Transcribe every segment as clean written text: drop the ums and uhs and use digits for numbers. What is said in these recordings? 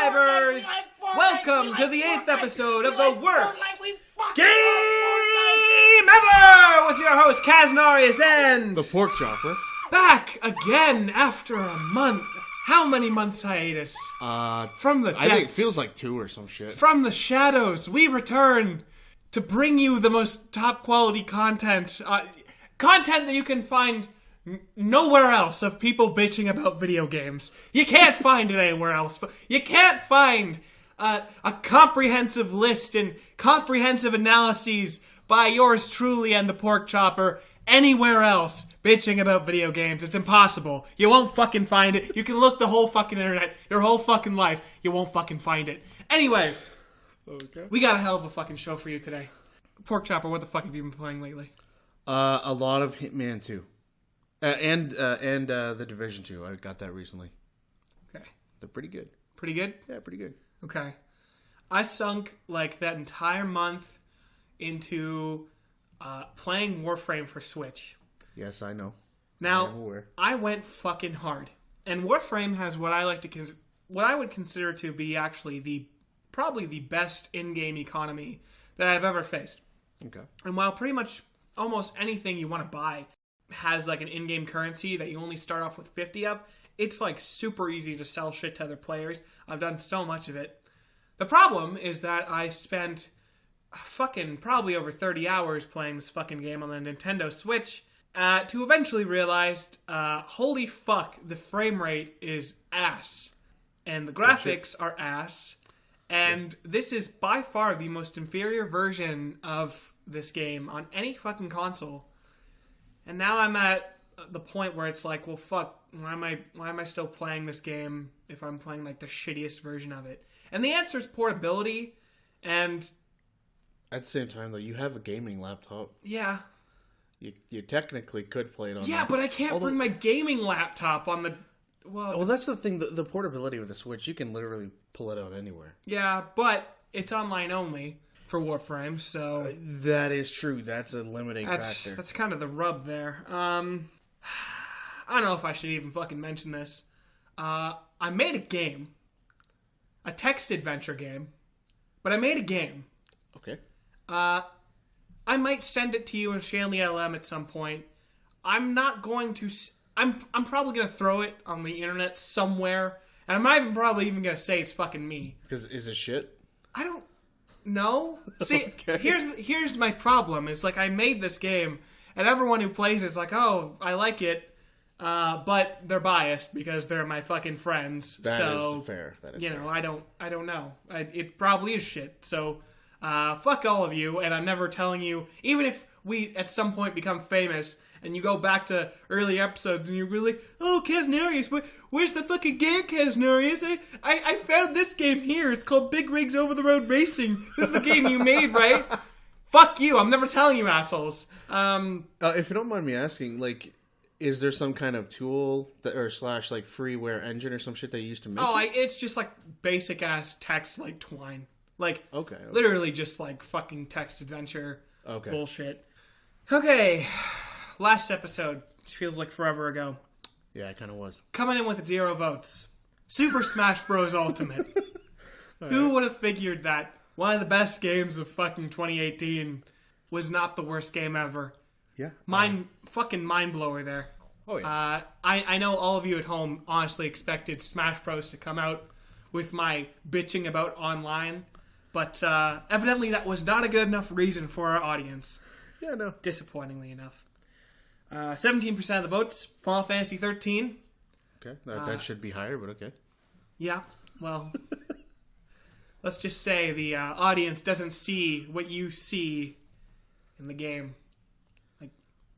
subscribers! Welcome to the 8th episode of the worst game ever! With your host, Kaznarius and... the Pork Chopper. Back again after a month. How many months hiatus? From the depths. I think it feels like 2 or some shit. From the shadows, we return to bring you the most top quality content. Content that you can find nowhere else of people bitching about video games. You can't find it anywhere else. You can't find a comprehensive list and comprehensive analyses by yours truly and the Pork Chopper anywhere else bitching about video games. It's impossible. You won't fucking find it. You can look the whole fucking internet, your whole fucking life. You won't fucking find it. Anyway, Okay. we got a hell of a fucking show for you today. Pork Chopper, what the fuck have you been playing lately? A lot of Hitman 2. And The Division 2. I got that recently. Okay. They're pretty good. Pretty good? Yeah, pretty good. Okay. I sunk like that entire month into playing Warframe for Switch. Yes, I know. Now, I am aware. I went fucking hard. And Warframe has what I like to what I would consider to be actually probably the best in-game economy that I've ever faced. Okay. And while pretty much almost anything you want to buy has like an in-game currency that you only start off with 50 of, it's like super easy to sell shit to other players. I've done so much of it. The problem is that I spent fucking probably over 30 hours playing this fucking game on the Nintendo Switch to eventually realize, holy fuck, the frame rate is ass. And the graphics are ass. And this is by far the most inferior version of this game on any fucking console. And now I'm at the point where it's like, well, fuck, why am I still playing this game if I'm playing like the shittiest version of it? And the answer is portability. And at the same time, though, you have a gaming laptop. yeah, You technically could play it on. yeah, but I can't bring my gaming laptop on the. Well, that's the thing. The portability with the Switch, you can literally pull it out anywhere. Yeah, but it's online only for Warframe, so That is true. That's a limiting factor. that's kind of the rub there. I don't know if I should even fucking mention this. I made a game, a text adventure game, but I made a game. Okay. I might send it to you in Shanley LM at some point. I'm not going to. I'm probably gonna throw it on the internet somewhere, and I'm not even probably even gonna say it's fucking me. Because is it shit? I don't know. See, Okay. here's my problem. It's like I made this game, and everyone who plays it's like, oh, I like it, but they're biased because they're my fucking friends. That so is fair. That is you fair. know, I don't know. It probably is shit. So fuck all of you, and I'm never telling you. Even if we at some point become famous. And you go back to early episodes and you're really, oh, Kaznarius, where's the fucking game, Kaznarius? I found this game here. It's called Big Rigs Over the Road Racing. This is the game you made, right? Fuck you. I'm never telling you, assholes. If you don't mind me asking, like, is there some kind of tool or slash like freeware engine or some shit they used to make? Oh, it's just like basic ass text like Twine. Like, Okay. literally just like fucking text adventure Okay. bullshit. Okay. Last episode, which feels like forever ago. Yeah, it kind of was. Coming in with 0 votes. Super Smash Bros. Ultimate. Who would have figured that one of the best games of fucking 2018 was not the worst game ever? Yeah. Fucking mind blower there. Oh yeah. I know all of you at home honestly expected Smash Bros. To come out with my bitching about online, but evidently that was not a good enough reason for our audience. Yeah, no. Disappointingly enough. 17% of the votes, Final Fantasy 13. Okay. That should be higher, but okay. Yeah, well, let's just say the audience doesn't see what you see in the game. Like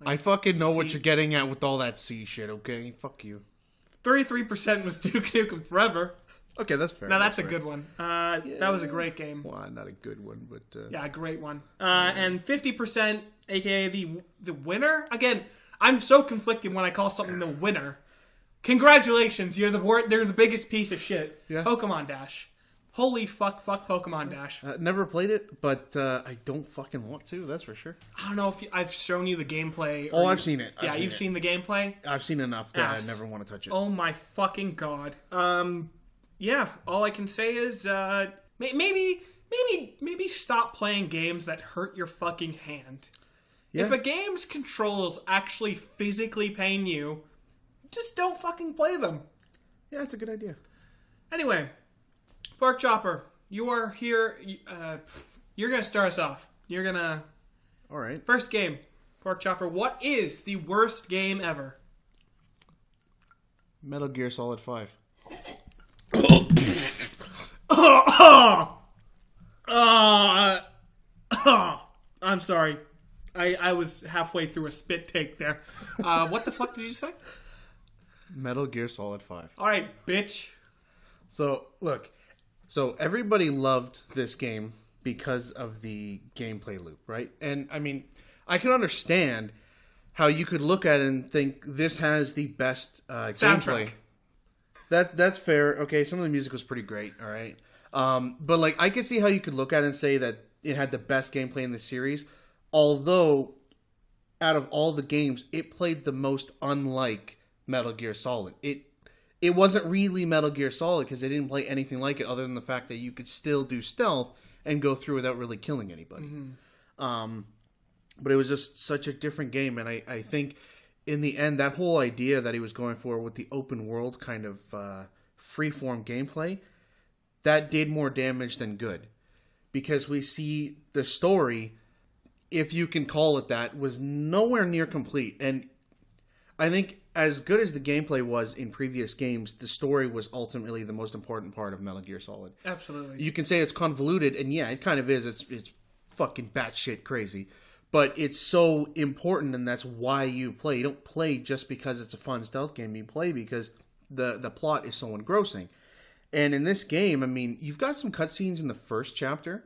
I fucking know what C. you're getting at with all that C shit, okay? Fuck you. 33% was Duke Nukem Forever. Okay, that's fair. Now that's a fair. good one. That was a great game. Well, not a good one, but... Yeah, a great one. And 50%, aka the winner. Again, I'm so conflicted when I call something the winner. Congratulations, you're the biggest piece of shit. Yeah. Pokemon Dash. Holy fuck Pokemon Dash. Never played it, but I don't fucking want to, that's for sure. I don't know if I've shown you the gameplay. Oh, I've seen it. You've seen the gameplay? I've seen enough that Ass. I never want to touch it. Oh my fucking god. yeah, all I can say is maybe stop playing games that hurt your fucking hand. Yeah. If a game's controls actually physically pain you, just don't fucking play them. Yeah, it's a good idea. Anyway, Pork Chopper, you are here. You're gonna start us off. You're gonna All right. first game. Pork Chopper, what is the worst game ever? Metal Gear Solid 5. I'm sorry. I was halfway through a spit take there. What the fuck did you say? Metal Gear Solid 5. All right, bitch. So, look. So, everybody loved this game because of the gameplay loop, right? And, I mean, I can understand how you could look at it and think this has the best Soundtrack. gameplay. That's fair. Okay, some of the music was pretty great, all right? But, like, I could see how you could look at it and say that it had the best gameplay in the series, although, out of all the games, it played the most unlike Metal Gear Solid. It wasn't really Metal Gear Solid because it didn't play anything like it other than the fact that you could still do stealth and go through without really killing anybody. Mm-hmm. But it was just such a different game, and I think in the end, that whole idea that he was going for with the open world kind of freeform gameplay, that did more damage than good. Because we see the story, if you can call it that, was nowhere near complete. And I think as good as the gameplay was in previous games, the story was ultimately the most important part of Metal Gear Solid. Absolutely. You can say it's convoluted, and yeah, it kind of is. It's fucking batshit crazy. But it's so important, and that's why you play. You don't play just because it's a fun stealth game. You play because the plot is so engrossing. And in this game, I mean, you've got some cutscenes in the first chapter.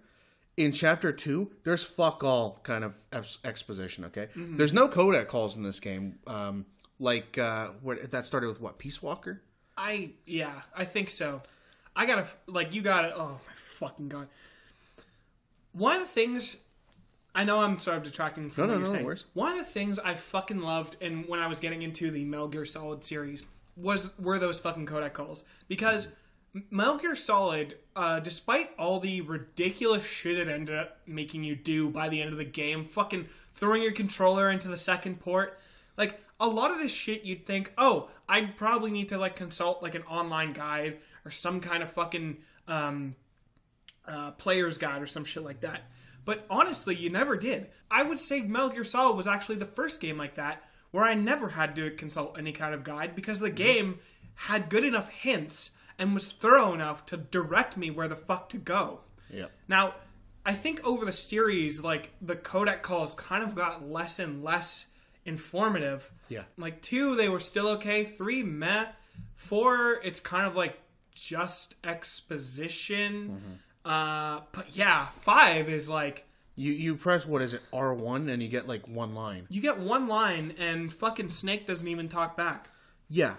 In chapter 2, there's fuck all kind of exposition, okay? Mm-hmm. There's no codec calls in this game. That started with what, Peace Walker? I think so. You gotta, oh my fucking god. One of the things, I know I'm sort of detracting from what you're saying. Worse. One of the things I fucking loved, and when I was getting into the Metal Gear Solid series, were those fucking codec calls. Because Metal Gear Solid, despite all the ridiculous shit it ended up making you do by the end of the game, fucking throwing your controller into the second port, like, a lot of this shit you'd think, oh, I'd probably need to, like, consult, like, an online guide or some kind of fucking player's guide or some shit like that. But honestly, you never did. I would say Metal Gear Solid was actually the first game like that where I never had to consult any kind of guide because the game had good enough hints and was thorough enough to direct me where the fuck to go. Yeah. Now, I think over the series, like, the codec calls kind of got less and less informative. Yeah. Like, 2, they were still okay. 3, meh. 4, it's kind of like just exposition. Mm-hmm. But yeah, 5 is like... You press, what is it, R1, and you get, like, one line. You get one line, and fucking Snake doesn't even talk back. Yeah.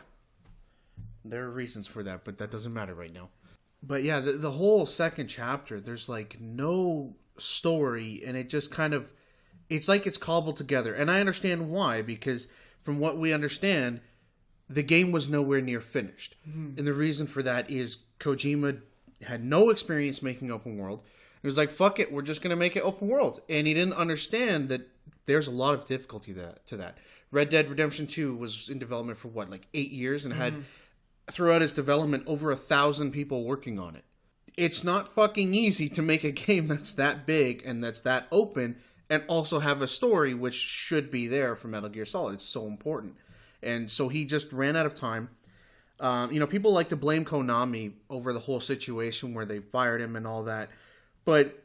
There are reasons for that, but that doesn't matter right now. But yeah, the whole second chapter, there's, like, no story, and it just kind of... It's like it's cobbled together. And I understand why, because from what we understand, the game was nowhere near finished. Mm-hmm. And the reason for that is Kojima had no experience making open world. He was like, fuck it, we're just going to make it open world. And he didn't understand that there's a lot of difficulty to that. Red Dead Redemption 2 was in development for, 8 years? And had, throughout its development, over 1,000 people working on it. It's not fucking easy to make a game that's that big and that's that open and also have a story which should be there for Metal Gear Solid. It's so important. And so he just ran out of time. People like to blame Konami over the whole situation where they fired him and all that. But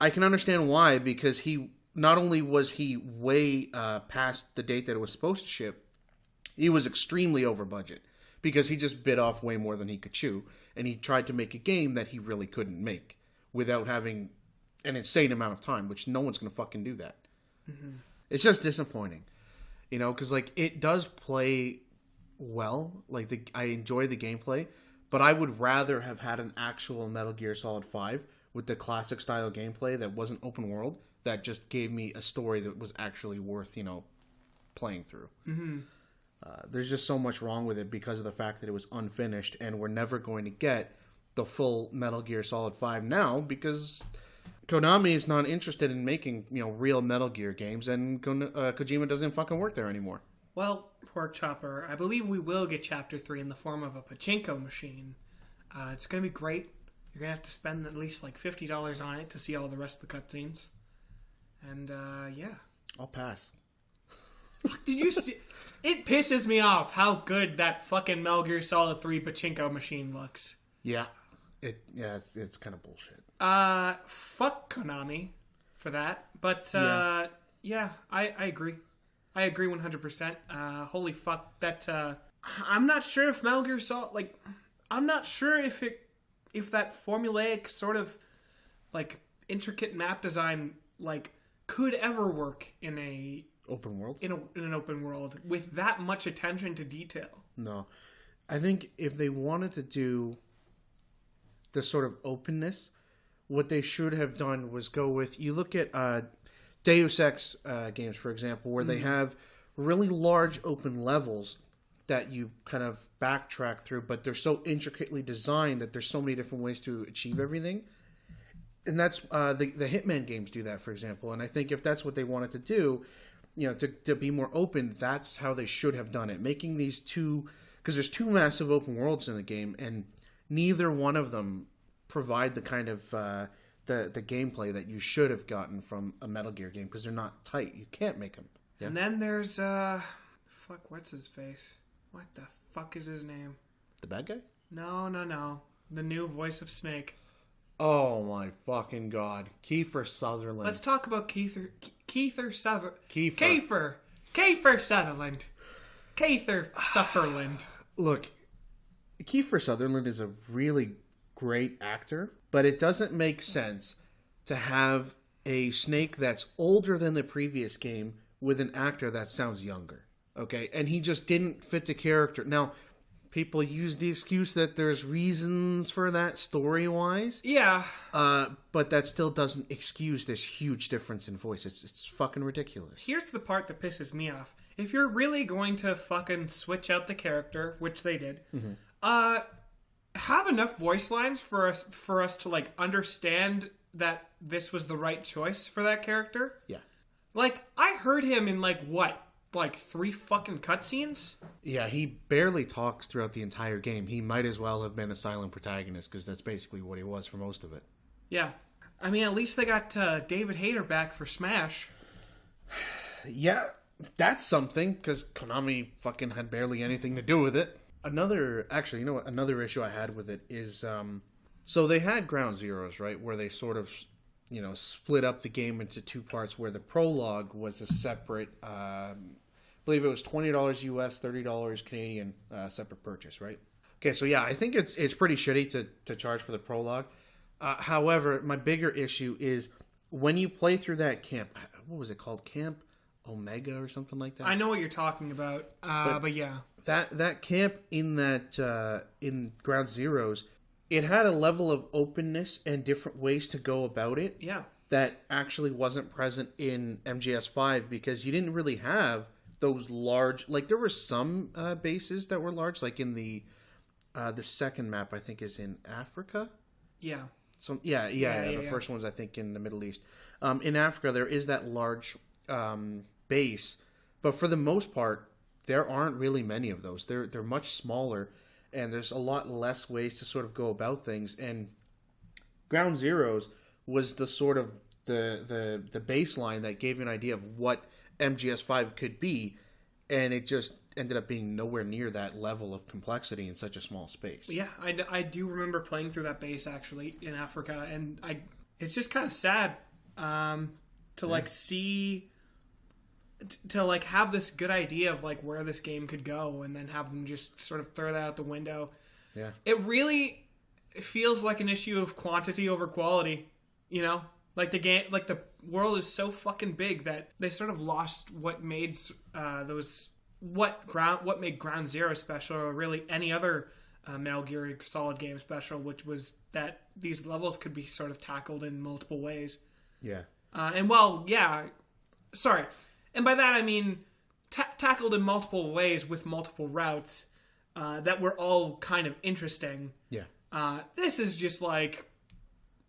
I can understand why, because he not only was he way past the date that it was supposed to ship, he was extremely over budget because he just bit off way more than he could chew. And he tried to make a game that he really couldn't make without having an insane amount of time, which no one's going to fucking do that. Mm-hmm. It's just disappointing, because like it does play well. Like I enjoy the gameplay, but I would rather have had an actual Metal Gear Solid 5 with the classic style gameplay that wasn't open world, that just gave me a story that was actually worth, playing through. Mm-hmm. There's just so much wrong with it because of the fact that it was unfinished, and we're never going to get the full Metal Gear Solid 5 now because Konami is not interested in making real Metal Gear games, and Kojima doesn't fucking work there anymore. Well, Pork Chopper, I believe we will get Chapter 3 in the form of a pachinko machine. It's going to be great. You're going to have to spend at least like $50 on it to see all the rest of the cutscenes. And, yeah. I'll pass. Did you see? It pisses me off how good that fucking Metal Gear Solid 3 pachinko machine looks. Yeah. It's kind of bullshit. Fuck Konami for that. But, yeah, I agree. I agree 100%. Holy fuck. That, I'm not sure if Metal Gear Solid, like, I'm not sure if that formulaic sort of, like, intricate map design, like, could ever work in a open world? In an open world with that much attention to detail. No. I think if they wanted to do the sort of openness, what they should have done was go with, you look at Deus Ex games, for example, where they have really large open levels that you kind of backtrack through, but they're so intricately designed that there's so many different ways to achieve everything. And that's the Hitman games do that, for example. And I think if that's what they wanted to do, to be more open, that's how they should have done it. Making these two, because there's two massive open worlds in the game, and neither one of them provide the kind of the gameplay that you should have gotten from a Metal Gear game, because they're not tight. You can't make them. Yeah. And then there's what's his face? What the fuck is his name? The bad guy? No. The new voice of Snake. Oh my fucking god. Kiefer Sutherland. Let's talk about Kiefer Sutherland. Look, Kiefer Sutherland is a really great actor, but it doesn't make sense to have a Snake that's older than the previous game with an actor that sounds younger. Okay? And he just didn't fit the character. Now, people use the excuse that there's reasons for that story-wise. Yeah. But that still doesn't excuse this huge difference in voice. It's fucking ridiculous. Us the part that pisses me off. If you're really going to fucking switch out the character, which they did, have enough voice lines for us to, like, understand that this was the right choice for that character. Yeah. Like, I heard him in, like, what? Like 3 fucking cutscenes? Yeah, he barely talks throughout the entire game. He might as well have been a silent protagonist, because that's basically what he was for most of it. Yeah. I mean, at least they got David Hayter back for Smash. Yeah, that's something, because Konami fucking had barely anything to do with it. Another issue I had with it is, so they had Ground Zeroes, right, where they sort of, split up the game into 2 parts, where the prologue was a separate, I believe it was $20 US, $30 Canadian, separate purchase, right? Okay, so yeah, I think it's pretty shitty to charge for the prologue. However, my bigger issue is when you play through that camp, what was it called? Camp Omega or something like that? I know what you're talking about, but yeah. That camp in in Ground Zeroes, it had a level of openness and different ways to go about it. Yeah. That actually wasn't present in MGS5, because you didn't really have those large, like there were some bases that were large, like in the second map I think is in Africa. Yeah. So the first one's I think in the Middle East. In Africa there is that large base, but for the most part there aren't really many of those. They're much smaller, and there's a lot less ways to sort of go about things. And Ground Zeroes was the sort of the baseline that gave you an idea of what MGS5 could be, and it just ended up being nowhere near that level of complexity in such a small space. Yeah, I do remember playing through that base actually in Africa, and it's just kind of sad to like see, to like have this good idea of like where this game could go, and then have them just sort of throw that out the window. Yeah, it really feels like an issue of quantity over quality. Like the game, like the world is so fucking big that they sort of lost what made what made Ground Zero special, or really any other Metal Gear Solid game special, which was that these levels could be sort of tackled in multiple ways. Yeah. And by that I mean tackled in multiple ways with multiple routes that were all kind of interesting. Yeah. This is just like,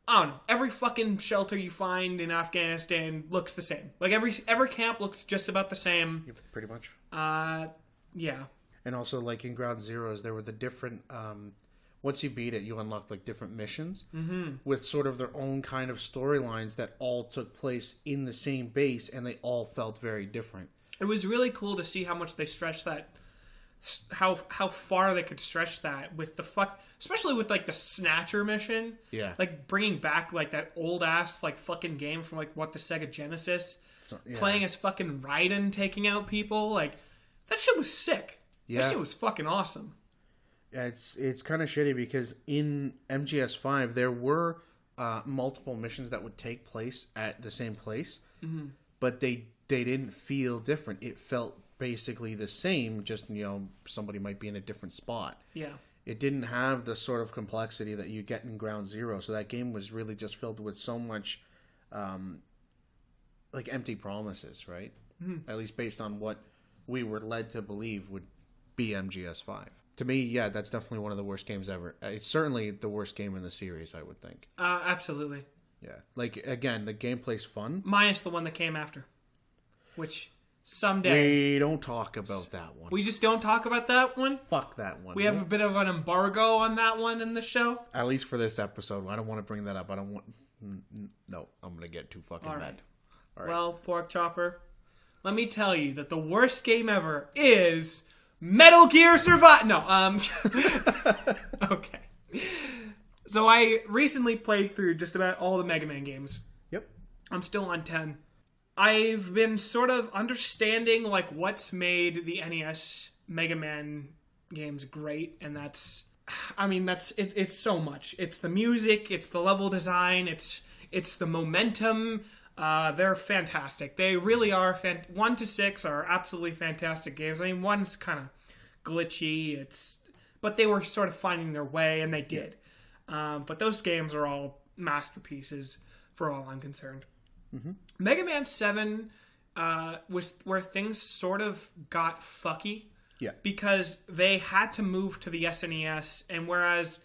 I don't know, every fucking shelter you find in Afghanistan looks the same. Like every camp looks just about the same. Yeah, pretty much. Yeah. And also, like in Ground Zeroes, there were the different. Once you beat it, you unlock like different missions with sort of their own kind of storylines that all took place in the same base, and they all felt very different. It was really cool to see how much they stretched that. How far they could stretch that with especially with like the Snatcher mission. Yeah. Like bringing back like that old ass like fucking game from like the Sega Genesis. Playing as fucking Raiden taking out people. Like that shit was sick. Yeah. That shit was fucking awesome. Yeah, it's kind of shitty because in MGS5 there were multiple missions that would take place at the same place, but they didn't feel different. It felt basically the same, just somebody might be in a different spot. Yeah. It didn't have the sort of complexity that you get in Ground Zero, so that game was really just filled with so much like empty promises, right? At least based on what we were led to believe would be MGS5. To me, yeah, that's definitely one of the worst games ever. It's certainly the worst game in the series, I would think. Absolutely. Yeah. Like, again, the gameplay's fun. Minus the one that came after. Which, someday... We don't talk about that one. We just don't talk about that one? Fuck that one. We have a bit of an embargo on that one in the show? At least for this episode. I don't want to bring that up. I don't want... No, I'm going to get too fucking mad. All right. Well, Pork Chopper, let me tell you that the worst game ever is... Metal Gear Survive. No, okay. So I recently played through just about all the Mega Man games. Yep. I'm still on 10. I've been sort of understanding like what's made the NES Mega Man games great, and that's it's so much. It's the music, it's the level design, it's the momentum. They're fantastic. They really are. 1 to 6 are absolutely fantastic games. I mean, 1's kind of glitchy. But they were sort of finding their way, and they did. But those games are all masterpieces, for all I'm concerned. Mm-hmm. Mega Man 7 was where things sort of got fucky. Yeah. Because they had to move to the SNES, and whereas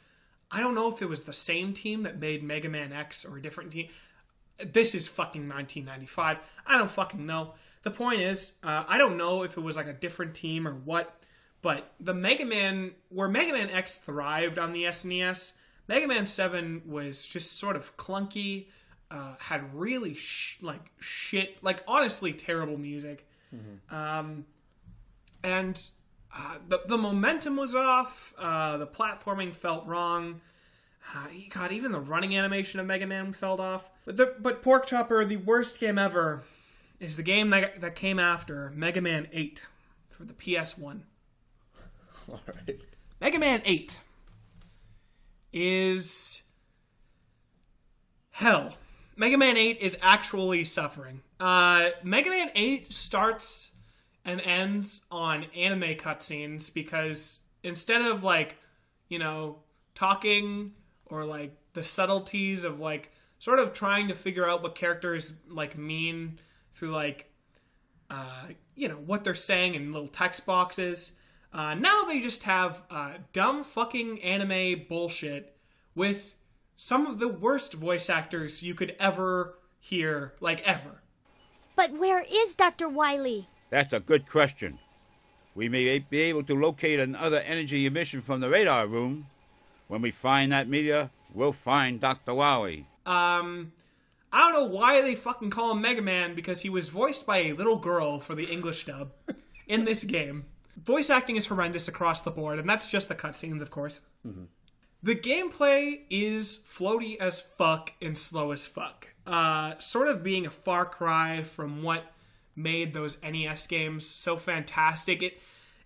I don't know if it was the same team that made Mega Man X or a different team. This is fucking 1995. I don't fucking know. The point is, I don't know if it was like a different team or what, but the Mega Man X thrived on the SNES, Mega Man 7 was just sort of clunky, had really shit, like honestly terrible music. Mm-hmm. And the momentum was off, the platforming felt wrong. God, even the running animation of Mega Man fell off. But Pork Chopper, the worst game ever, is the game that came after Mega Man 8 for the PS1. All right. Mega Man 8 is hell. Mega Man 8 is actually suffering. Mega Man 8 starts and ends on anime cutscenes because instead of talking or like the subtleties of like sort of trying to figure out what characters like mean through like what they're saying in little text boxes. Now they just have dumb fucking anime bullshit with some of the worst voice actors you could ever hear, like ever. But where is Dr. Wily? That's a good question. We may be able to locate another energy emission from the radar room. When we find that meteor, we'll find Dr. Wily. I don't know why they fucking call him Mega Man, because he was voiced by a little girl for the English dub in this game. Voice acting is horrendous across the board, and that's just the cutscenes, of course. Mm-hmm. The gameplay is floaty as fuck and slow as fuck. Sort of being a far cry from what made those NES games so fantastic.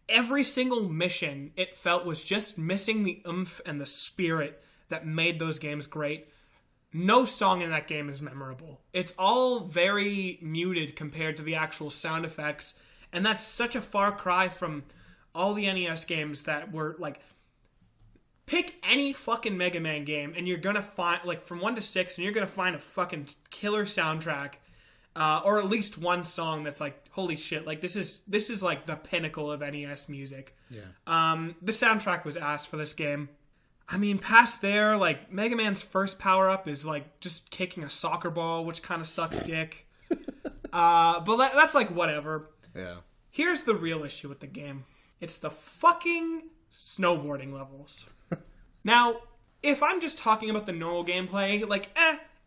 Every single mission, it felt, was just missing the oomph and the spirit that made those games great. No song in that game is memorable. It's all very muted compared to the actual sound effects, and that's such a far cry from all the NES games that were, like, pick any fucking Mega Man game, and you're gonna find, like, from 1 to 6, and you're gonna find a fucking killer soundtrack. or at least one song that's like, holy shit, like this is like the pinnacle of NES music. Yeah. The soundtrack was ass for this game. I mean, past there, like Mega Man's first power up is like just kicking a soccer ball, which kind of sucks dick. But that's like whatever. Yeah. Here's the real issue with the game. It's the fucking snowboarding levels. Now, if I'm just talking about the normal gameplay, like,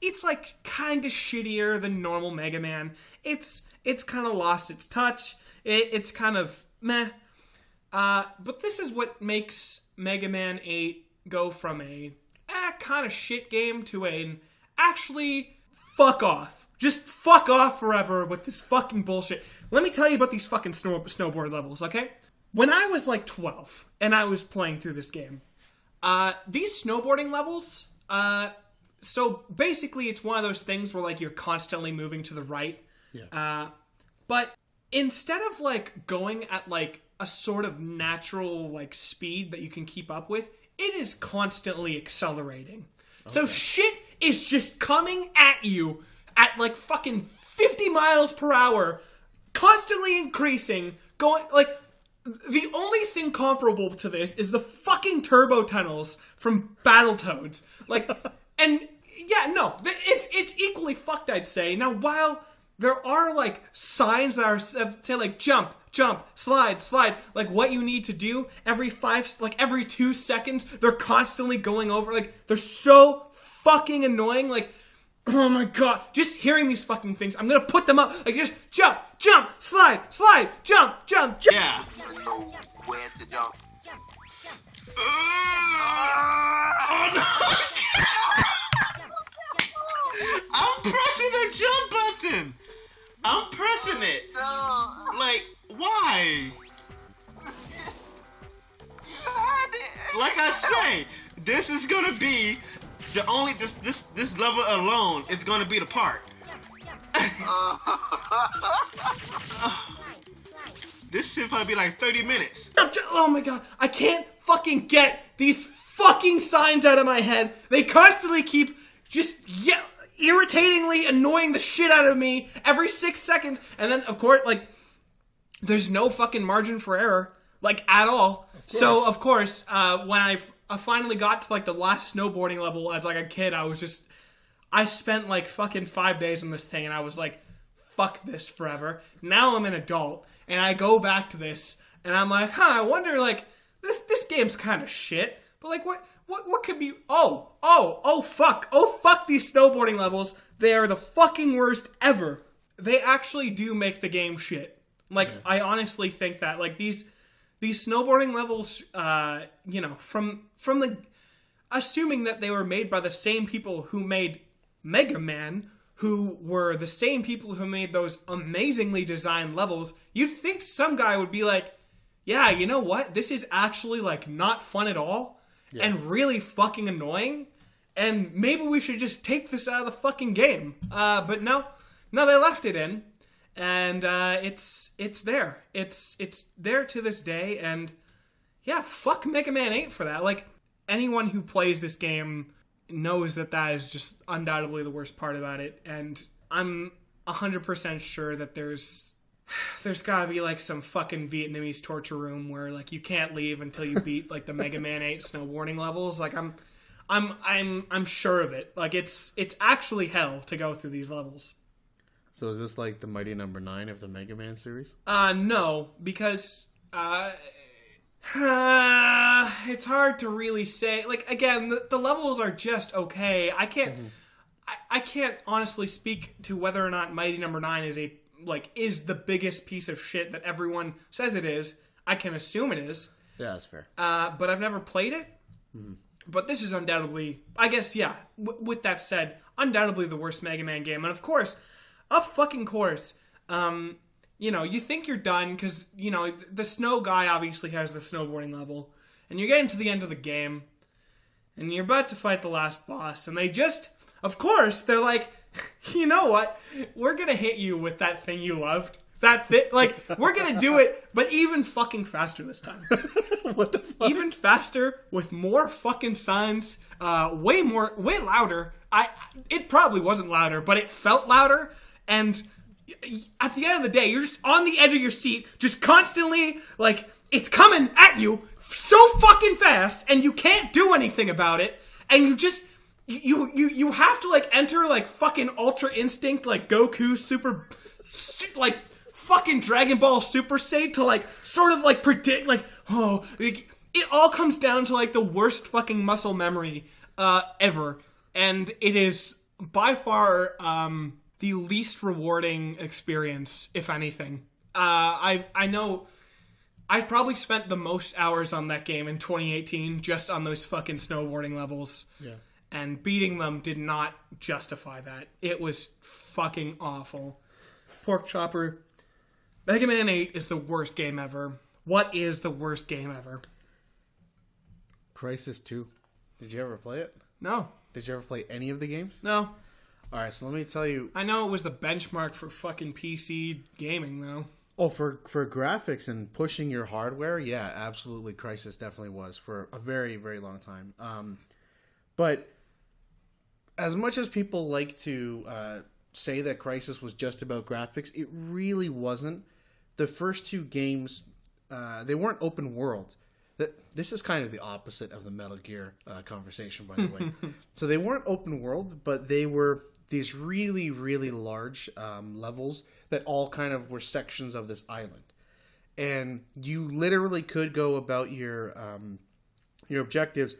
it's like kind of shittier than normal Mega Man. It's kind of lost its touch. It's kind of meh. But this is what makes Mega Man 8 go from a kind of shit game to an actually fuck off. Just fuck off forever with this fucking bullshit. Let me tell you about these fucking snowboard levels, okay? When I was like 12 and I was playing through this game, these snowboarding levels, so basically it's one of those things where like you're constantly moving to the right. Yeah. But instead of like going at like a sort of natural like speed that you can keep up with, it is constantly accelerating. Okay. So shit is just coming at you at like fucking 50 miles per hour, constantly increasing, going like the only thing comparable to this is the fucking turbo tunnels from Battletoads. Like, and yeah, no, it's equally fucked, I'd say. Now, while there are like signs that say like jump, slide, like what you need to do every 2 seconds, they're constantly going over. Like, they're so fucking annoying. Like, oh my god, just hearing these fucking things, I'm gonna put them up. Like, just jump, slide, jump. Yeah. Where to jump? Oh no! I'm pressing the jump button. I'm pressing it. No. Like, why? Like I say, this is gonna be the only this level alone is gonna be the part. This should probably be like 30 minutes. Oh my god, I can't fucking get these fucking signs out of my head. They constantly keep just irritatingly annoying the shit out of me every 6 seconds. And then, of course, like, there's no fucking margin for error, like, at all. So, of course, when I finally got to, like, the last snowboarding level as, like, a kid, I spent, like, fucking 5 days on this thing, and I was like, fuck this forever. Now I'm an adult, and I go back to this, and I'm like, I wonder, like, this game's kind of shit, but, like, what could be, fuck these snowboarding levels. They are the fucking worst ever. They actually do make the game shit. Like, yeah. I honestly think that, like, these snowboarding levels, from the, assuming that they were made by the same people who made Mega Man, who were the same people who made those amazingly designed levels, you'd think some guy would be like, yeah, you know what? This is actually, like, not fun at all, and really fucking annoying, and maybe we should just take this out of the fucking game. But no, they left it in, and it's there. It's there to this day, and yeah, fuck Mega Man 8 for that. Like, anyone who plays this game knows that is just undoubtedly the worst part about it, and I'm 100% sure that there's gotta be like some fucking Vietnamese torture room where like you can't leave until you beat like the Mega Man 8 snowboarding levels. Like I'm sure of it. Like it's actually hell to go through these levels. So is this like the Mighty Number 9 of the Mega Man series? No, because it's hard to really say. Like, again, the levels are just okay. I can't honestly speak to whether or not Mighty Number 9 is the biggest piece of shit that everyone says it is. I can assume it is. Yeah, that's fair. But I've never played it. Mm-hmm. But this is undoubtedly, I guess, yeah. With that said, undoubtedly the worst Mega Man game. And of course, you think you're done because, the snow guy obviously has the snowboarding level. And you're getting to the end of the game. And you're about to fight the last boss. And they just, of course, they're like, you know what? We're going to hit you with that thing you loved. We're going to do it, but even fucking faster this time. What the fuck? Even faster, with more fucking signs, way louder. It probably wasn't louder, but it felt louder. And at the end of the day, you're just on the edge of your seat, just constantly, like, it's coming at you so fucking fast, and you can't do anything about it, and you just, you have to, like, enter, like, fucking Ultra Instinct, like, Goku like, fucking Dragon Ball Super state to, like, sort of, like, predict, like, it all comes down to, like, the worst fucking muscle memory, ever, and it is by far, the least rewarding experience, if anything. I know I've probably spent the most hours on that game in 2018 just on those fucking snowboarding levels. Yeah. And beating them did not justify that. It was fucking awful. Pork Chopper. Mega Man 8 is the worst game ever. What is the worst game ever? Crysis 2. Did you ever play it? No. Did you ever play any of the games? No. Alright, so let me tell you... I know it was the benchmark for fucking PC gaming, though. Oh, for graphics and pushing your hardware, yeah, absolutely. Crysis definitely was for a very, very long time. But as much as people like to say that Crysis was just about graphics, it really wasn't. The first two games, they weren't open world. This is kind of the opposite of the Metal Gear conversation, by the way. So they weren't open world, but they were these really, really large levels that all kind of were sections of this island. And you literally could go about your objectives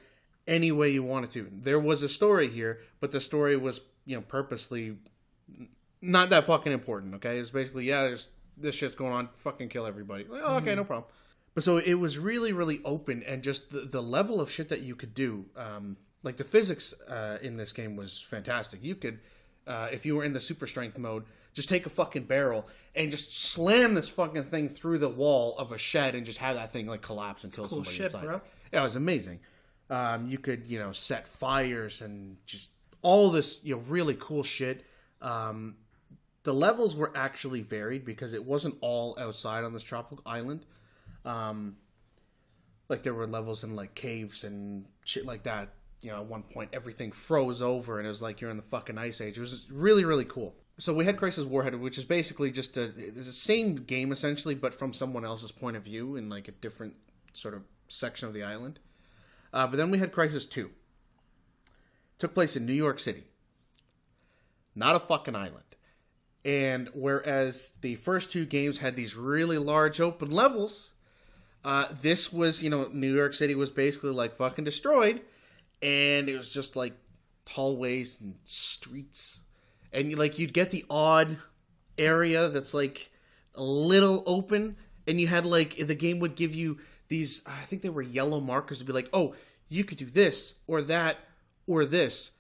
any way you wanted to. There was a story here, but the story was, purposely not that fucking important, okay? It's basically, there's this shit's going on, fucking kill everybody. Like, oh, okay, no problem. But so it was really, really open, and just the level of shit that you could do, like the physics in this game was fantastic. You could, if you were in the super strength mode, just take a fucking barrel and just slam this fucking thing through the wall of a shed and just have that thing like collapse and kill Cool somebody shit, inside. bro. Yeah, it was amazing. You could, set fires and just all this, really cool shit. The levels were actually varied because it wasn't all outside on this tropical island. Like there were levels in like caves and shit like that. At one point everything froze over and it was like you're in the fucking ice age. It was really, really cool. So we had Crysis Warhead, which is basically just it's the same game essentially, but from someone else's point of view in like a different sort of section of the island. But then we had Crysis 2. Took place in New York City. Not a fucking island. And whereas the first two games had these really large open levels, this was, New York City was basically like fucking destroyed. And it was just like hallways and streets. And you'd get the odd area that's like a little open. And you had like, the game would give you these, I think they were yellow markers to be like, oh, you could do this or that or this.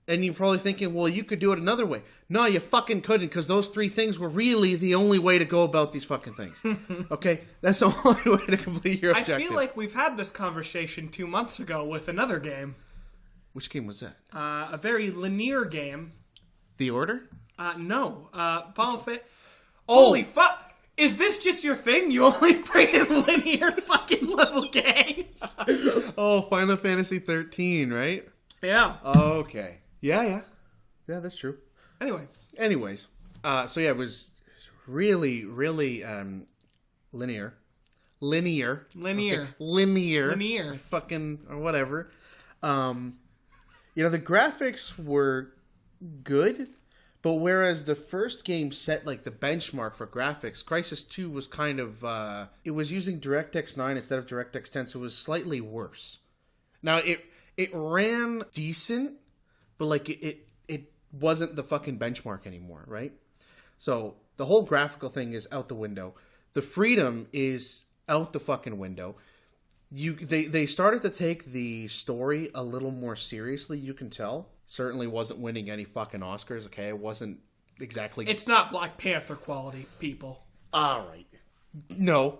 And you're probably thinking, well, you could do it another way. No, you fucking couldn't, because those three things were really the only way to go about these fucking things. Okay? That's the only way to complete your objective. I feel like we've had this conversation 2 months ago with another game. Which game was that? A very linear game. The Order? No. Final Fantasy. Holy fuck! Is this just your thing? You only play in linear fucking level games? Oh, Final Fantasy 13, right? Yeah. Okay. Yeah, that's true. Anyways, so yeah, it was really, really linear. Fucking or whatever. The graphics were good, but whereas the first game set like the benchmark for graphics, Crysis 2 was kind of it was using DirectX 9 instead of DirectX 10, so it was slightly worse. Now it ran decent, but like it wasn't the fucking benchmark anymore, right? So the whole graphical thing is out the window. The freedom is out the fucking window. They started to take the story a little more seriously, you can tell. Certainly wasn't winning any fucking Oscars, okay? It wasn't exactly... It's not Black Panther quality, people. Alright. No.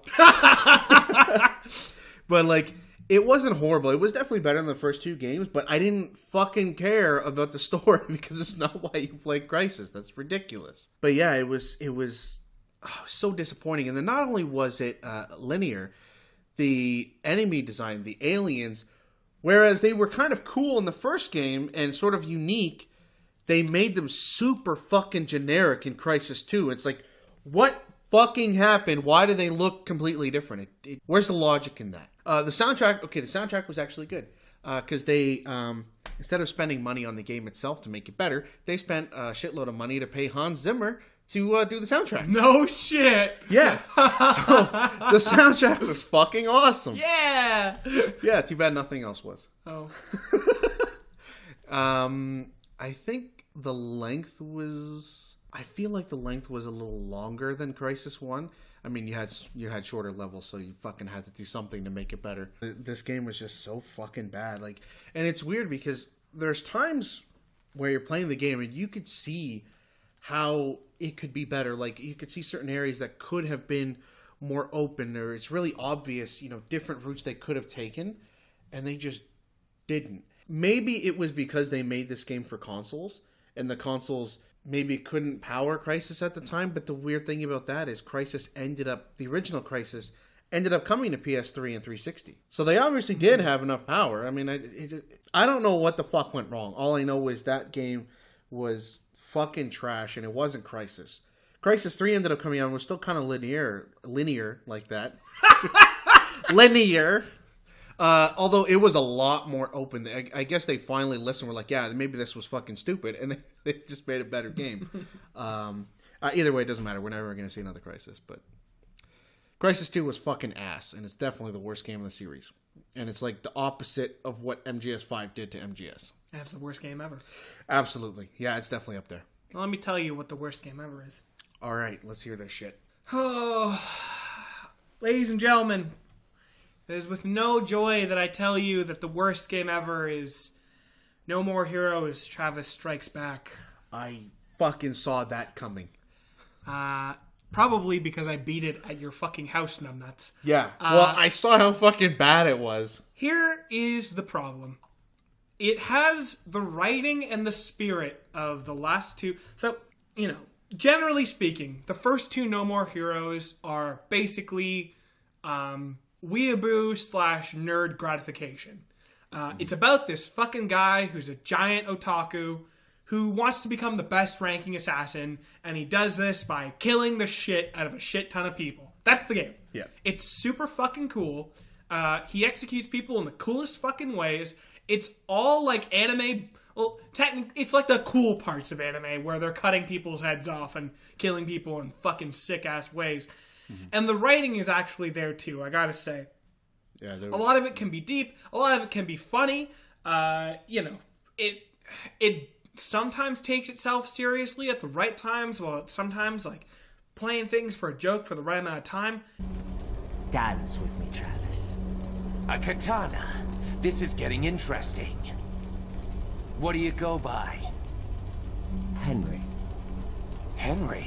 But like... It wasn't horrible. It was definitely better than the first two games, but I didn't fucking care about the story because it's not why you play Crysis. That's ridiculous. But yeah, it was so disappointing. And then not only was it linear, the enemy design, the aliens, whereas they were kind of cool in the first game and sort of unique, they made them super fucking generic in Crisis 2. It's like, what fucking happened? Why do they look completely different? Where's the logic in that? The soundtrack was actually good. Because they, instead of spending money on the game itself to make it better, they spent a shitload of money to pay Hans Zimmer to do the soundtrack. No shit. Yeah. So the soundtrack was fucking awesome. Yeah. Yeah, too bad nothing else was. Oh. I think the length was... I feel like the length was a little longer than Crisis 1. I mean, you had shorter levels, so you fucking had to do something to make it better. This game was just so fucking bad. Like, and it's weird because there's times where you're playing the game and you could see how it could be better. Like, you could see certain areas that could have been more open, or it's really obvious, different routes they could have taken, and they just didn't. Maybe it was because they made this game for consoles, and the consoles maybe couldn't power Crisis at the time, but the weird thing about that is the original Crisis ended up coming to PS3 and 360. So they obviously did have enough power. I mean, I don't know what the fuck went wrong. All I know is that game was fucking trash, and it wasn't Crisis. Crisis 3 ended up coming out and was still kind of linear like that. Linear. Although it was a lot more open. I guess they finally listened. Were like, yeah, maybe this was fucking stupid, and they just made a better game. Either way, it doesn't matter. We're never going to see another Crisis. But Crisis 2 was fucking ass, and it's definitely the worst game in the series. And it's like the opposite of what MGS5 did to MGS. That's the worst game ever. Absolutely. Yeah, it's definitely up there. Well, let me tell you what the worst game ever is. All right, let's hear this shit. Oh, ladies and gentlemen, it is with no joy that I tell you that the worst game ever is No More Heroes, Travis Strikes Back. I fucking saw that coming. Probably because I beat it at your fucking house, numbnuts. Yeah, well, I saw how fucking bad it was. Here is the problem. It has the writing and the spirit of the last two. So, generally speaking, the first two No More Heroes are basically weeaboo / nerd gratification. It's about this fucking guy who's a giant otaku who wants to become the best ranking assassin, and he does this by killing the shit out of a shit ton of people. That's the game. Yeah. It's super fucking cool. He executes people in the coolest fucking ways. It's all like anime. Well, it's like the cool parts of anime where they're cutting people's heads off and killing people in fucking sick ass ways. Mm-hmm. And the writing is actually there too, I gotta say. Yeah, a lot of it can be deep. A lot of it can be funny. It sometimes takes itself seriously at the right times, while it's sometimes like playing things for a joke for the right amount of time. Dance with me, Travis. A katana. This is getting interesting. What do you go by? Henry. Henry?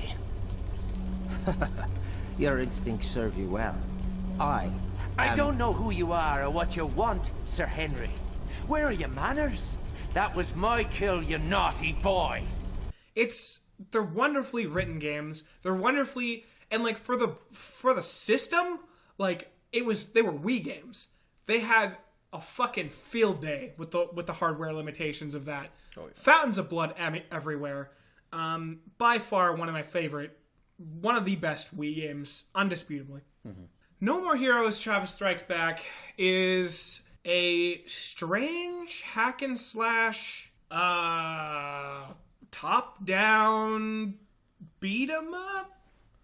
Your instincts serve you well. I don't know who you are or what you want, Sir Henry. Where are your manners? That was my kill, you naughty boy. They're wonderfully written games. They're wonderfully, and like for the system, like they were Wii games. They had a fucking field day with the hardware limitations of that. Oh, yeah. Fountains of Blood everywhere. By far one of the best Wii games, undisputably. Mm-hmm. No More Heroes Travis Strikes Back is a strange hack and slash top-down beat-em-up?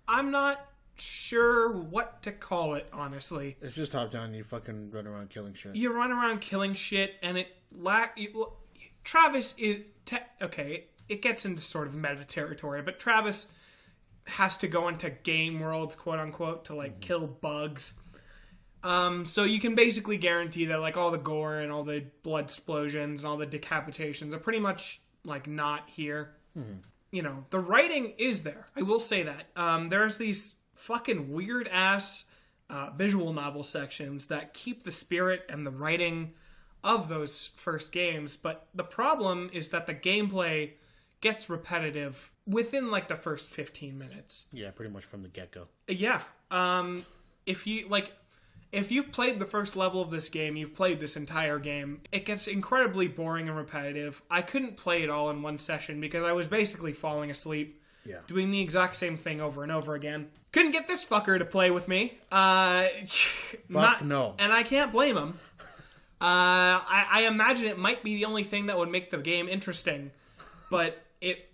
I'm not sure what to call it, honestly. It's just top-down, you fucking run around killing shit. You run around killing shit, and Travis is... okay, it gets into sort of meta territory, but Travis has to go into game worlds, quote-unquote, to, like, kill bugs. So you can basically guarantee that, like, all the gore and all the blood explosions and all the decapitations are pretty much, like, not here. Mm-hmm. The writing is there. I will say that. There's these fucking weird-ass visual novel sections that keep the spirit and the writing of those first games, but the problem is that the gameplay gets repetitive within, like, the first 15 minutes. Yeah, pretty much from the get-go. Yeah. If you, like... if you've played the first level of this game, you've played this entire game. It gets incredibly boring and repetitive. I couldn't play it all in one session because I was basically falling asleep, doing the exact same thing over and over again. Couldn't get this fucker to play with me. No. And I can't blame him. I imagine it might be the only thing that would make the game interesting, but it,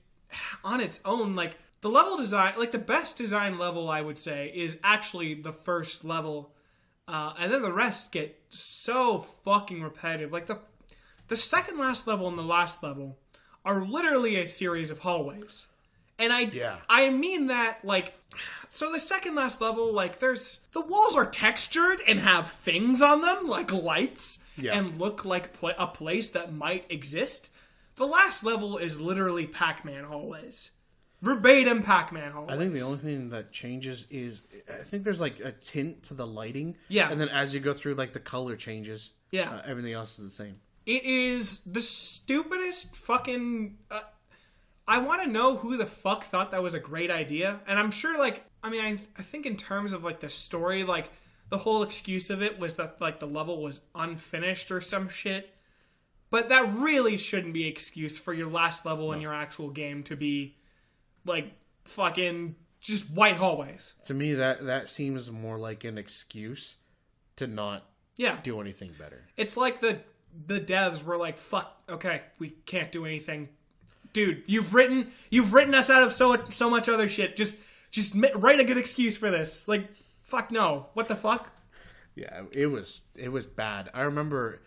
on its own, like, the level design, like, the best design level, I would say, is actually the first level. And then the rest get so fucking repetitive. Like, the second last level and the last level are literally a series of hallways. And I mean that, like, so the second last level, like, the walls are textured and have things on them, like lights, and look like a place that might exist. The last level is literally Pac-Man hallways. Verbatim Pac-Man hallways. I think the only thing that changes is, I think there's like a tint to the lighting. Yeah. And then as you go through, like, the color changes. Yeah. Everything else is the same. It is the stupidest fucking... I want to know who the fuck thought that was a great idea. And I'm sure, like... I mean, I think in terms of, like, the story, like, the whole excuse of it was that, like, the level was unfinished or some shit. But that really shouldn't be an excuse for your last level in your actual game to be... like, fucking just white hallways. To me, that seems more like an excuse to not do anything better. It's like the devs were like, fuck, okay, we can't do anything. Dude, you've written us out of so much other shit. Just write a good excuse for this. Like, fuck no. What the fuck? Yeah, it was bad. I remember...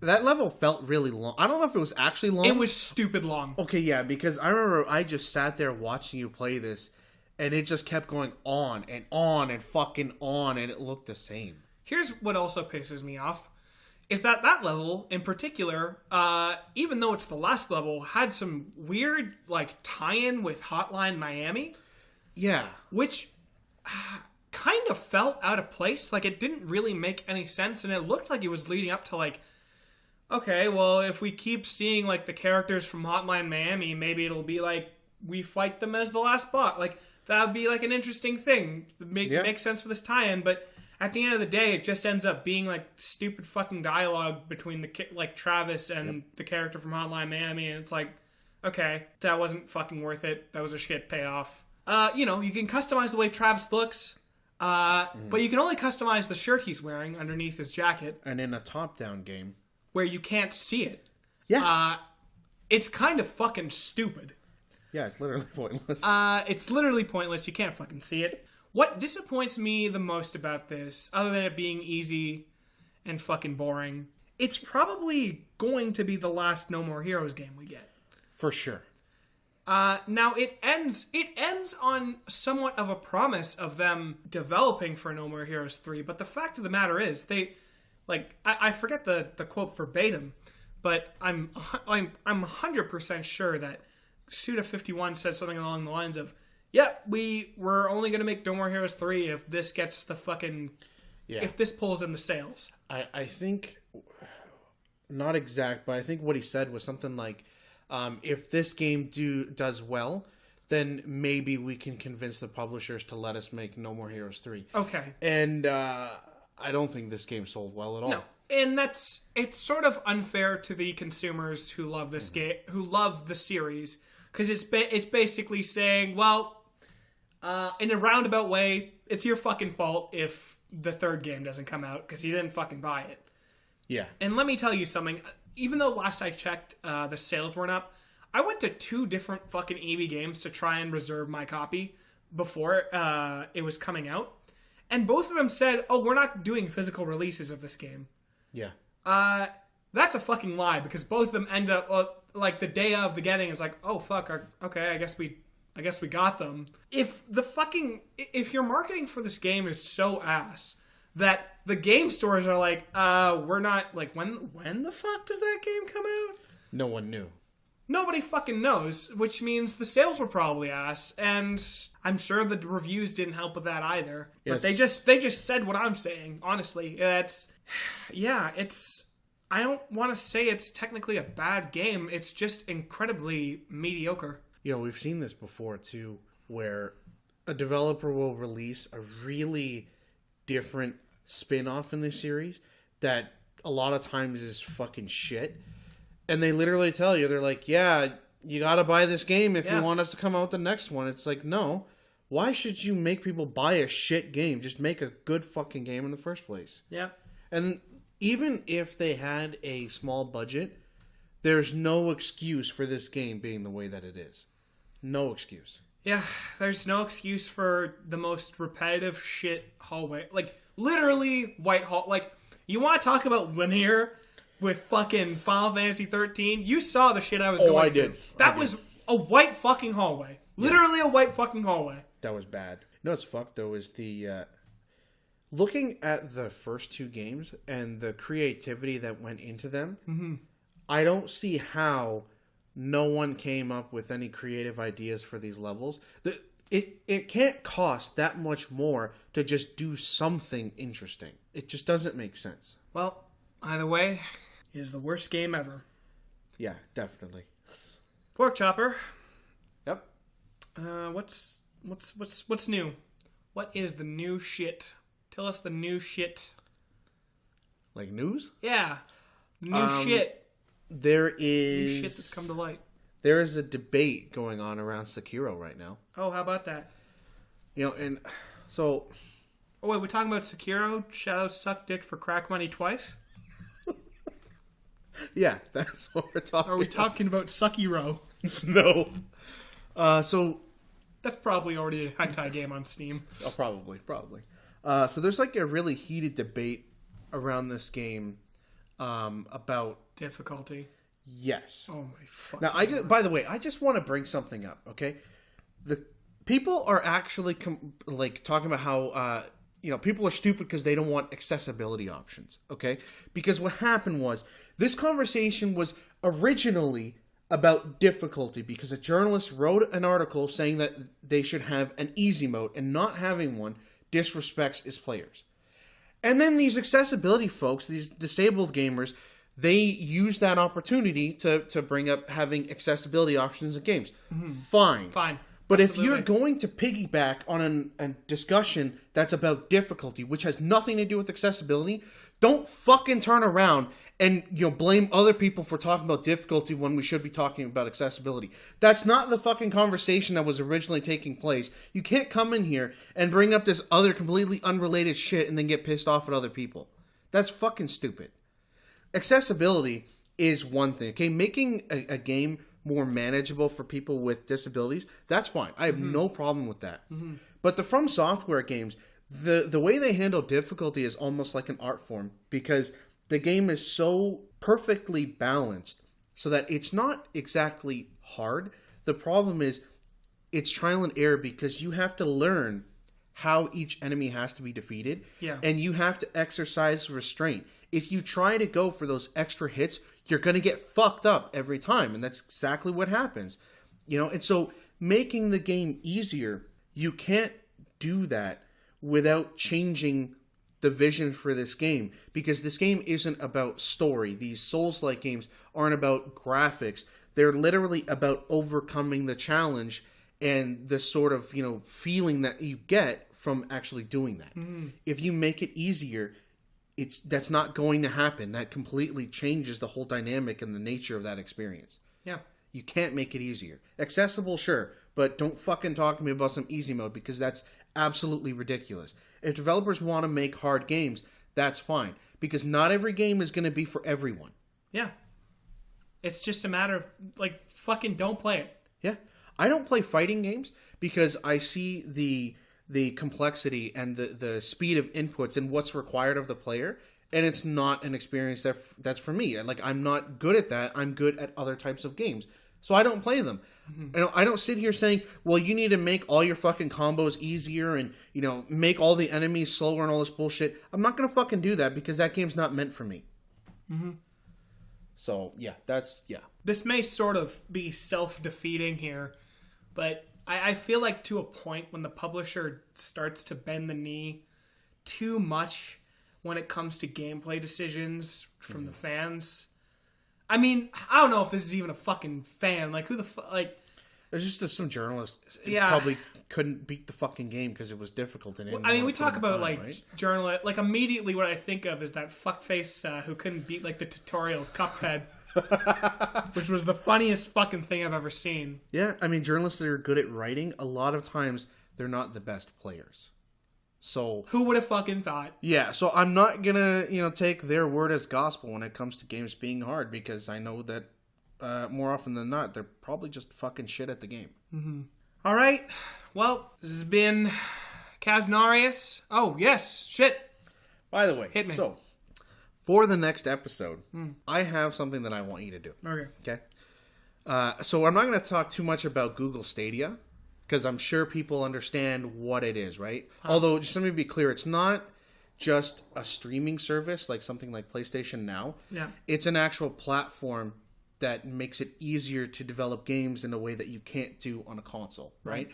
that level felt really long. I don't know if it was actually long. It was stupid long. Okay, yeah, because I remember I just sat there watching you play this, and it just kept going on and fucking on, and it looked the same. Here's what also pisses me off, is that level, in particular, even though it's the last level, had some weird, like, tie-in with Hotline Miami. Yeah. Which... kind of felt out of place. Like, it didn't really make any sense, and it looked like it was leading up to, like, okay, well, if we keep seeing, like, the characters from Hotline Miami, maybe it'll be like we fight them as the last boss. Like, that would be like an interesting thing. Make sense for this tie-in, but at the end of the day, it just ends up being like stupid fucking dialogue between Travis and the character from Hotline Miami, and it's like, okay, that wasn't fucking worth it. That was a shit payoff. You can customize the way Travis looks. But you can only customize the shirt he's wearing underneath his jacket. And in a top-down game, where you can't see it. Yeah. It's kind of fucking stupid. Yeah, it's literally pointless. It's literally pointless. You can't fucking see it. What disappoints me the most about this, other than it being easy and fucking boring, it's probably going to be the last No More Heroes game we get. For sure. Now it ends on somewhat of a promise of them developing for No More Heroes 3, but the fact of the matter is I forget the quote verbatim, but I'm 100% sure that Suda51 said something along the lines of, we're only going to make No More Heroes 3 if this gets the fucking if this pulls in the sales. I think, not exact, but I think what he said was something like, if this game does well, then maybe we can convince the publishers to let us make No More Heroes 3. Okay. And I don't think this game sold well at all. No. And it's sort of unfair to the consumers who love this game, who love the series, because it's basically saying, well, in a roundabout way, it's your fucking fault if the third game doesn't come out because you didn't fucking buy it. Yeah. And let me tell you something. Even though last I checked, the sales weren't up, I went to 2 different fucking EB Games to try and reserve my copy before it was coming out. And both of them said, oh, we're not doing physical releases of this game. Yeah. That's a fucking lie, because both of them end up, like, the day of the getting is like, oh, fuck, okay, I guess we got them. If your marketing for this game is so ass that the game stores are like, we're not, like, when the fuck does that game come out? No one knew. Nobody fucking knows, which means the sales were probably ass, and I'm sure the reviews didn't help with that either. But they just said what I'm saying, honestly. I don't want to say it's technically a bad game, it's just incredibly mediocre. We've seen this before, too, where a developer will release a really different spin-off in this series that a lot of times is fucking shit. And they literally tell you, they're like, yeah, you gotta buy this game if you want us to come out with the next one. It's like, no. Why should you make people buy a shit game? Just make a good fucking game in the first place. Yeah. And even if they had a small budget, there's no excuse for this game being the way that it is. No excuse. Yeah, there's no excuse for the most repetitive shit hallway. Like, literally, white hall. Like, you want to talk about linear with fucking Final Fantasy 13? You saw the shit I was going through. I did. That was a white fucking hallway. Literally a white fucking hallway. That was bad. You know what's fucked, though, is the... looking at the first two games and the creativity that went into them, I don't see how no one came up with any creative ideas for these levels. It can't cost that much more to just do something interesting. It just doesn't make sense. Well, either way, it is the worst game ever. Yeah, definitely. Pork Chopper. Yep. What's new? What is the new shit? Tell us the new shit. Like news? Yeah. New shit. There is... New shit that's come to light. There is a debate going on around Sekiro right now. Oh, how about that? You know, and so... Oh, wait, we're talking about Sekiro? Shadow suck dick for crack money twice? Yeah, that's what we're talking about. Are we talking about Sekiro? No. So... That's probably already a hentai game on Steam. Oh, probably. So there's like a really heated debate around this game about... Difficulty. Yes. Oh my fuck. Now, by the way, I just want to bring something up, okay? The people are actually talking about how people are stupid because they don't want accessibility options, okay? Because what happened was this conversation was originally about difficulty because a journalist wrote an article saying that they should have an easy mode, and not having one disrespects its players. And then these accessibility folks, these disabled gamers, they use that opportunity to bring up having accessibility options in games. Fine. But Absolutely. If you're going to piggyback on a discussion that's about difficulty, which has nothing to do with accessibility, don't fucking turn around and blame other people for talking about difficulty when we should be talking about accessibility. That's not the fucking conversation that was originally taking place. You can't come in here and bring up this other completely unrelated shit and then get pissed off at other people. That's fucking stupid. Accessibility is one thing, okay? Making a game more manageable for people with disabilities, that's fine. I have no problem with that. But the From Software games, the way they handle difficulty is almost like an art form, because the game is so perfectly balanced so that it's not exactly hard. The problem is it's trial and error, because you have to learn how each enemy has to be defeated. Yeah. And you have to exercise restraint. If you try to go for those extra hits, you're going to get fucked up every time. And that's exactly what happens. And so making the game easier, you can't do that without changing the vision for this game, because this game isn't about story. These Souls-like games aren't about graphics. They're literally about overcoming the challenge and the sort of, feeling that you get from actually doing that. If you make it easier, that's not going to happen. That completely changes the whole dynamic and the nature of that experience. Yeah. You can't make it easier. Accessible, sure, but don't fucking talk to me about some easy mode, because that's absolutely ridiculous. If developers want to make hard games, that's fine, because not every game is going to be for everyone. Yeah. It's just a matter of, fucking don't play it. Yeah. I don't play fighting games because I see the complexity and the speed of inputs and what's required of the player, and it's not an experience that's for me. I'm not good at that. I'm good at other types of games, so I don't play them. I don't sit here saying, well, you need to make all your fucking combos easier and make all the enemies slower and all this bullshit. I'm not gonna fucking do that, because that game's not meant for me. So yeah, This may sort of be self-defeating here, but I feel like to a point when the publisher starts to bend the knee too much when it comes to gameplay decisions from the fans. I mean, I don't know if this is even a fucking fan. Who the fuck? There's just some journalists who Yeah. probably couldn't beat the fucking game because it was difficult. And I mean, we talk about like right? journalist. Like immediately, what I think of is that fuckface who couldn't beat like the tutorial of Cuphead, which was the funniest fucking thing I've ever seen. Yeah, I mean, journalists that are good at writing, a lot of times they're not the best players. So Who would have fucking thought? yeah, so I'm not gonna take their word as gospel when it comes to games being hard, because I know that more often than not they're probably just fucking shit at the game. All right. Well, this has been Kaznarius. Oh yes, shit. By the way, Hit me. so for the next episode, I have something that I want you to do. Okay. Okay. So I'm not going to talk too much about Google Stadia, because I'm sure people understand what it is, right? Although, just let me be clear, it's not just a streaming service like something like PlayStation Now. Yeah. It's an actual platform that makes it easier to develop games in a way that you can't do on a console, right?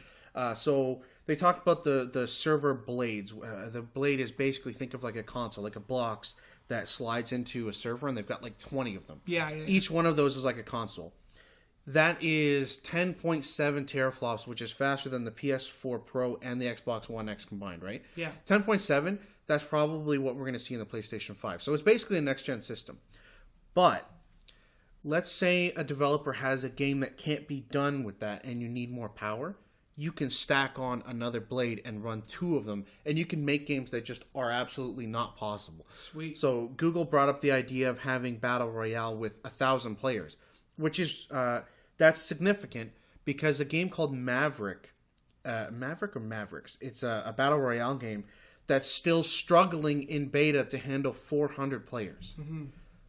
So they talked about the server blades. The blade is basically, think of like a console, like a box that slides into a server, and they've got like 20 of them. Yeah. Each one of those is like a console. That is 10.7 teraflops, which is faster than the PS4 Pro and the Xbox One X combined, right? Yeah. 10.7, that's probably what we're going to see in the PlayStation 5. So it's basically a next-gen system. But let's say a developer has a game that can't be done with that and you need more power. You can stack on another blade and run two of them, and you can make games that just are absolutely not possible. Sweet. So Google brought up the idea of having Battle Royale with 1,000 players, which is that's significant because a game called Maverick, Maverick or Mavericks, it's a Battle Royale game that's still struggling in beta to handle 400 players.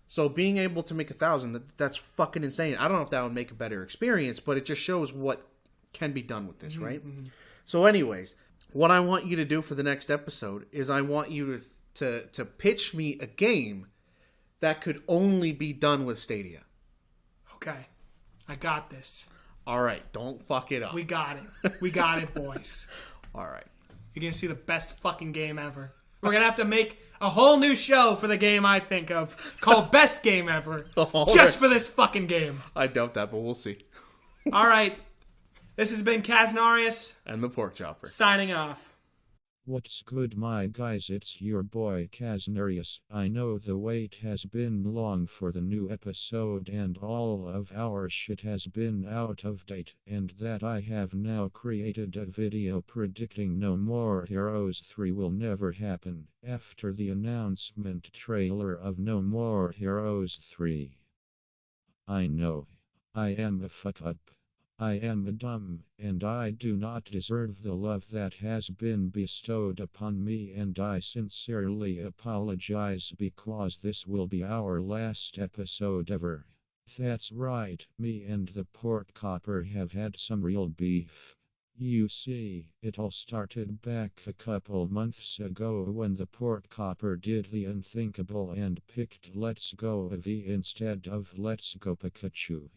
So being able to make 1,000, that's fucking insane. I don't know if that would make a better experience, but it just shows what can be done with this, right? So anyways, what I want you to do for the next episode is I want you to pitch me a game that could only be done with Stadia. Okay. I got this. All right, don't fuck it up. We got it. We got it, boys. All right. You're going to see the best fucking game ever. We're going to have to make a whole new show for the game I think of called Best Game Ever. Just for this fucking game. I doubt that, but we'll see. All right. This has been Kaznarius And the Pork Chopper. signing off. What's good, my guys? It's your boy Kaznarius. I know the wait has been long for the new episode and all of our shit has been out of date, and that I have now created a video predicting No More Heroes 3 will never happen after the announcement trailer of No More Heroes 3. I know. I am a fuck up. I am dumb, and I do not deserve the love that has been bestowed upon me, and I sincerely apologize because this will be our last episode ever. That's right, me and the Pork Copper have had some real beef. You see, it all started back a couple months ago when the Pork Copper did the unthinkable and picked Let's Go Eevee instead of Let's Go Pikachu.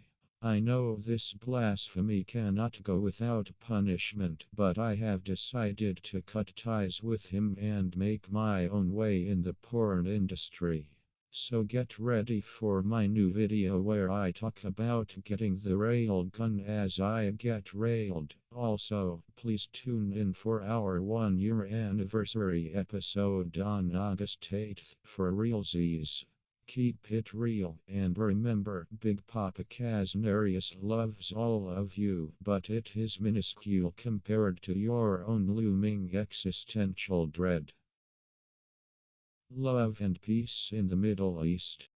I know this blasphemy cannot go without punishment, but I have decided to cut ties with him and make my own way in the porn industry. So get ready for my new video where I talk about getting the railgun as I get railed. Also, please tune in for our 1-year anniversary episode on August 8th for realsies. Keep it real, and remember, Big Papa Kaznarius loves all of you, but it is minuscule compared to your own looming existential dread. Love and peace in the Middle East.